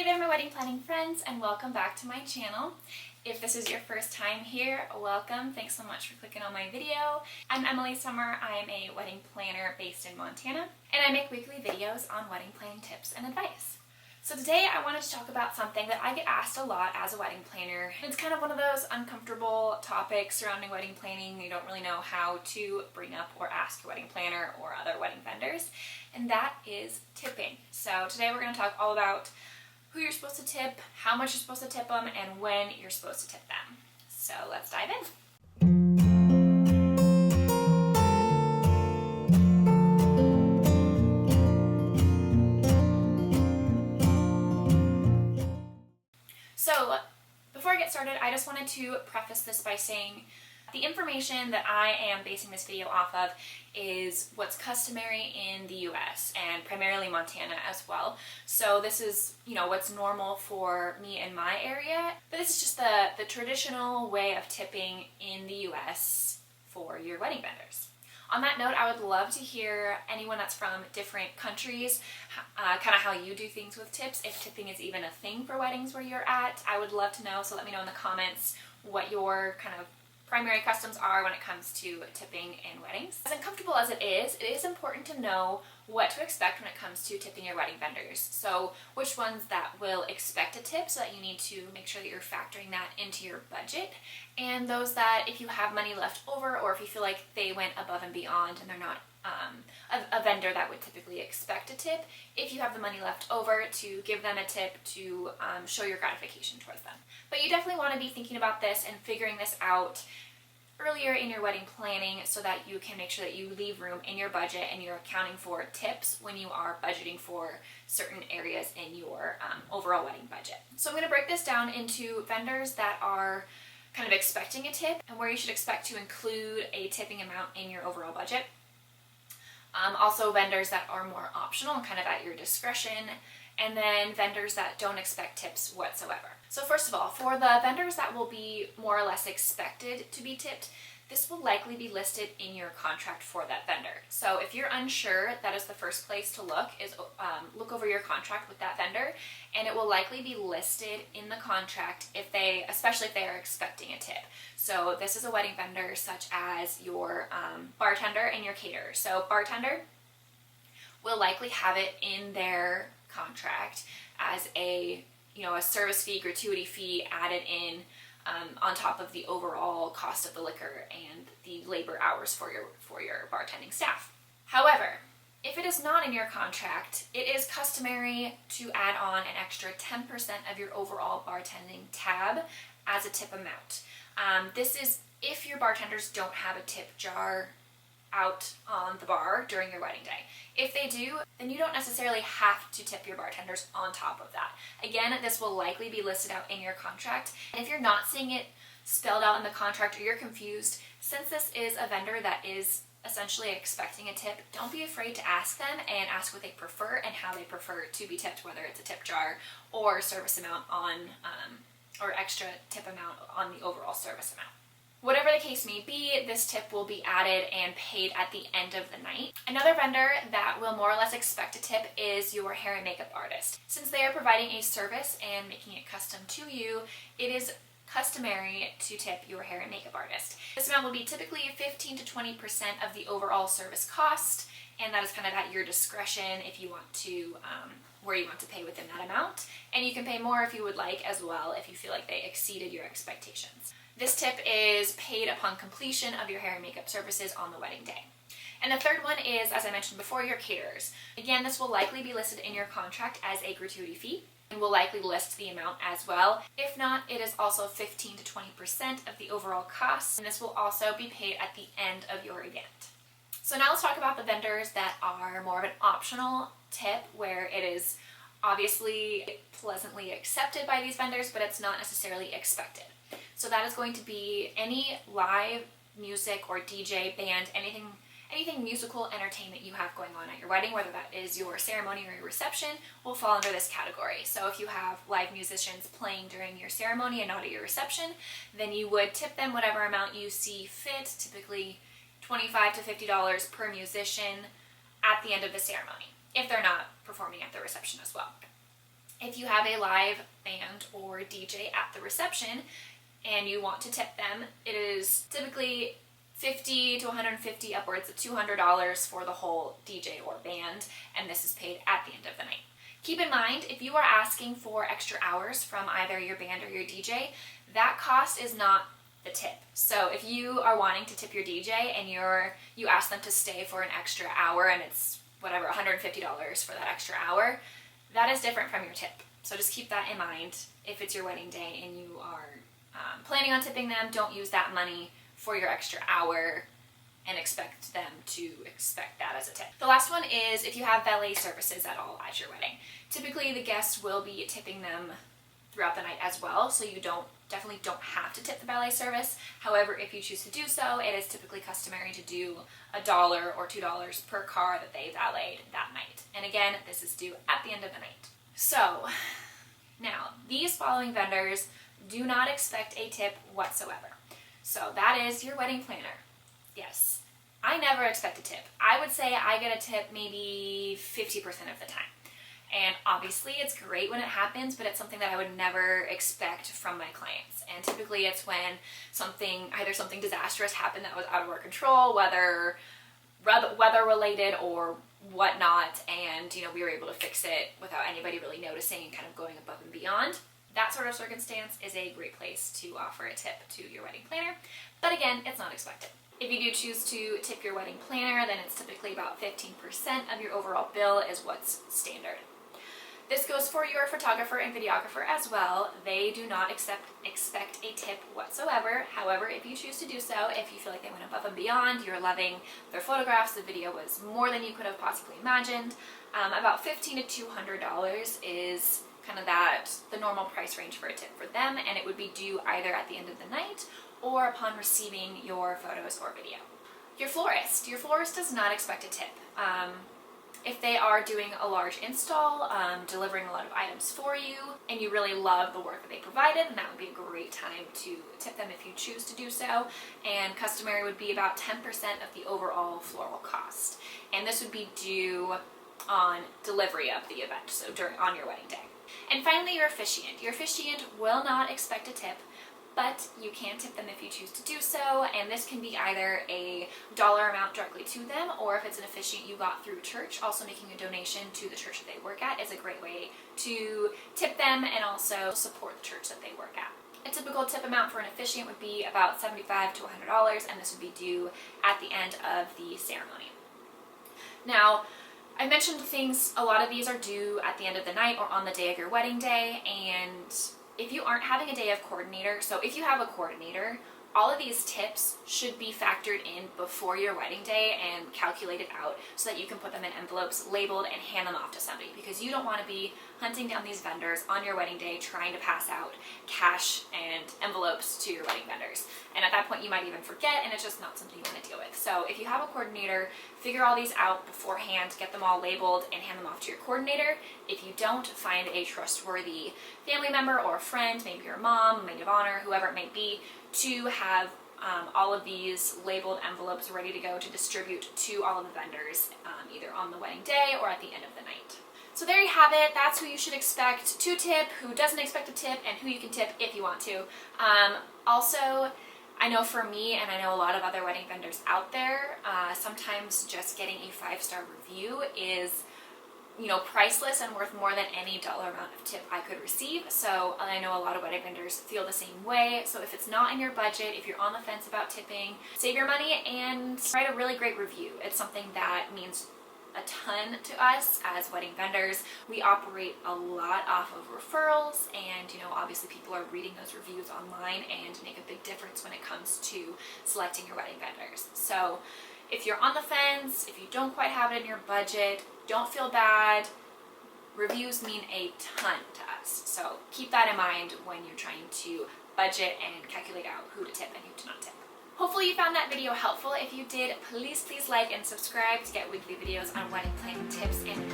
there, my wedding planning friends, and welcome back to my channel. If this is your first time here, welcome. Thanks so much for clicking on my video. I'm Emily Summer. I am a wedding planner based in Montana, and I make weekly videos on wedding planning tips and advice. So today I wanted to talk about something that I get asked a lot as a wedding planner. It's kind of one of those uncomfortable topics surrounding wedding planning. You don't really know how to bring up or ask your wedding planner or other wedding vendors, and that is tipping. So today we're going to talk all about who you're supposed to tip, how much you're supposed to tip them, and when you're supposed to tip them. So let's dive in. So before I get started, I just wanted to preface this by saying the information that I am basing this video off of is what's customary in the US and primarily Montana as well. So this is, what's normal for me in my area, but this is just the traditional way of tipping in the US for your wedding vendors. On that note, I would love to hear anyone that's from different countries, kind of how you do things with tips, if tipping is even a thing for weddings where you're at. I would love to know, so let me know in the comments what your kind of primary customs are when it comes to tipping in weddings. As uncomfortable as it is important to know what to expect when it comes to tipping your wedding vendors. So which ones that will expect a tip, so that you need to make sure that you're factoring that into your budget, and those that if you have money left over or if you feel like they went above and beyond and they're not a vendor that would typically expect a tip, if you have the money left over, to give them a tip to show your gratification towards them. But you definitely want to be thinking about this and figuring this out earlier in your wedding planning so that you can make sure that you leave room in your budget and you're accounting for tips when you are budgeting for certain areas in your overall wedding budget. So I'm going to break this down into vendors that are kind of expecting a tip and where you should expect to include a tipping amount in your overall budget. Also vendors that are more optional and kind of at your discretion, and then vendors that don't expect tips whatsoever. So first of all, for the vendors that will be more or less expected to be tipped, this will likely be listed in your contract for that vendor. So if you're unsure, that is the first place to look, is look over your contract with that vendor, and it will likely be listed in the contract especially if they are expecting a tip. So this is a wedding vendor such as your bartender and your caterer. So bartender will likely have it in their contract as a service fee, gratuity fee added in on top of the overall cost of the liquor and the labor hours for your bartending staff. However, if it is not in your contract, it is customary to add on an extra 10% of your overall bartending tab as a tip amount. This is if your bartenders don't have a tip jar out on the bar during your wedding day. If they do, then you don't necessarily have to tip your bartenders on top of that. Again, this will likely be listed out in your contract. And if you're not seeing it spelled out in the contract or you're confused, since this is a vendor that is essentially expecting a tip, don't be afraid to ask them and ask what they prefer and how they prefer to be tipped, whether it's a tip jar or service amount or extra tip amount on the overall service amount. Whatever the case may be, this tip will be added and paid at the end of the night. Another vendor that will more or less expect a tip is your hair and makeup artist. Since they are providing a service and making it custom to you, it is customary to tip your hair and makeup artist. This amount will be typically 15 to 20% of the overall service cost, and that is kind of at your discretion if you want to, where you want to pay within that amount. And you can pay more if you would like as well, if you feel like they exceeded your expectations. This tip is paid upon completion of your hair and makeup services on the wedding day. And the third one is, as I mentioned before, your caterers. Again, this will likely be listed in your contract as a gratuity fee and will likely list the amount as well. If not, it is also 15 to 20% of the overall cost, and this will also be paid at the end of your event. So now let's talk about the vendors that are more of an optional tip, where it is obviously pleasantly accepted by these vendors, but it's not necessarily expected. So that is going to be any live music or DJ, band, anything musical entertainment you have going on at your wedding, whether that is your ceremony or your reception, will fall under this category. So if you have live musicians playing during your ceremony and not at your reception, then you would tip them whatever amount you see fit, typically $25 to $50 per musician at the end of the ceremony, if they're not performing at the reception as well. If you have a live band or DJ at the reception and you want to tip them, it is typically $50 to $150, upwards of $200 for the whole DJ or band, and this is paid at the end of the night. Keep in mind, if you are asking for extra hours from either your band or your DJ, that cost is not the tip. So if you are wanting to tip your DJ and you ask them to stay for an extra hour and it's whatever, $150 for that extra hour, that is different from your tip. So just keep that in mind. If it's your wedding day and you are planning on tipping them, don't use that money for your extra hour and expect them to expect that as a tip. The last one is if you have valet services at all at your wedding. Typically the guests will be tipping them throughout the night as well, so you definitely don't have to tip the valet service. However, if you choose to do so, it is typically customary to do $1 or $2 per car that they valeted that night. And again, this is due at the end of the night. So now, these following vendors do not expect a tip whatsoever. So that is your wedding planner. Yes, I never expect a tip. I would say I get a tip maybe 50% of the time. And obviously it's great when it happens, but it's something that I would never expect from my clients. And typically it's when either something disastrous happened that was out of our control, whether weather related or whatnot, and we were able to fix it without anybody really noticing and kind of going above and beyond. That sort of circumstance is a great place to offer a tip to your wedding planner. But again, it's not expected. If you do choose to tip your wedding planner, then it's typically about 15% of your overall bill is what's standard. This goes for your photographer and videographer as well. They do not expect a tip whatsoever. However, if you choose to do so, if you feel like they went above and beyond, you're loving their photographs, the video was more than you could have possibly imagined, about $15 to $200 is kind of the normal price range for a tip for them, and it would be due either at the end of the night or upon receiving your photos or video. Your florist does not expect a tip. If they are doing a large install, delivering a lot of items for you, and you really love the work that they provided, then that would be a great time to tip them if you choose to do so. And customary would be about 10% of the overall floral cost. And this would be due on delivery of the event, so on your wedding day. And finally, your officiant. Your officiant will not expect a tip, but you can tip them if you choose to do so, and this can be either a dollar amount directly to them, or if it's an officiant you got through church, also making a donation to the church that they work at is a great way to tip them and also support the church that they work at. A typical tip amount for an officiant would be about $75 to $100, and this would be due at the end of the ceremony. Now, I mentioned a lot of these are due at the end of the night or on the day of your wedding day, and if you aren't having a day of coordinator, so if you have a coordinator, all of these tips should be factored in before your wedding day and calculated out so that you can put them in envelopes, labeled, and hand them off to somebody, because you don't want to be hunting down these vendors on your wedding day trying to pass out cash and envelopes to your wedding vendors. And at that point you might even forget, and it's just not something you want to deal with. So if you have a coordinator, figure all these out beforehand, get them all labeled, and hand them off to your coordinator. If you don't, find a trustworthy family member or a friend, maybe your mom, maid of honor, whoever it may be, to have all of these labeled envelopes ready to go to distribute to all of the vendors, either on the wedding day or at the end of the night. So there you have it. That's who you should expect to tip, who doesn't expect a tip, and who you can tip if you want to. Also, I know for me, and I know a lot of other wedding vendors out there, sometimes just getting a 5-star review is priceless and worth more than any dollar amount of tip I could receive. So I know a lot of wedding vendors feel the same way. So if it's not in your budget, if you're on the fence about tipping, save your money and write a really great review. It's something that means a ton to us as wedding vendors. We operate a lot off of referrals, and obviously people are reading those reviews online and make a big difference when it comes to selecting your wedding vendors. So if you're on the fence, if you don't quite have it in your budget, don't feel bad. Reviews mean a ton to us. So keep that in mind when you're trying to budget and calculate out who to tip and who to not tip. Hopefully you found that video helpful. If you did, please like and subscribe to get weekly videos on wedding planning tips and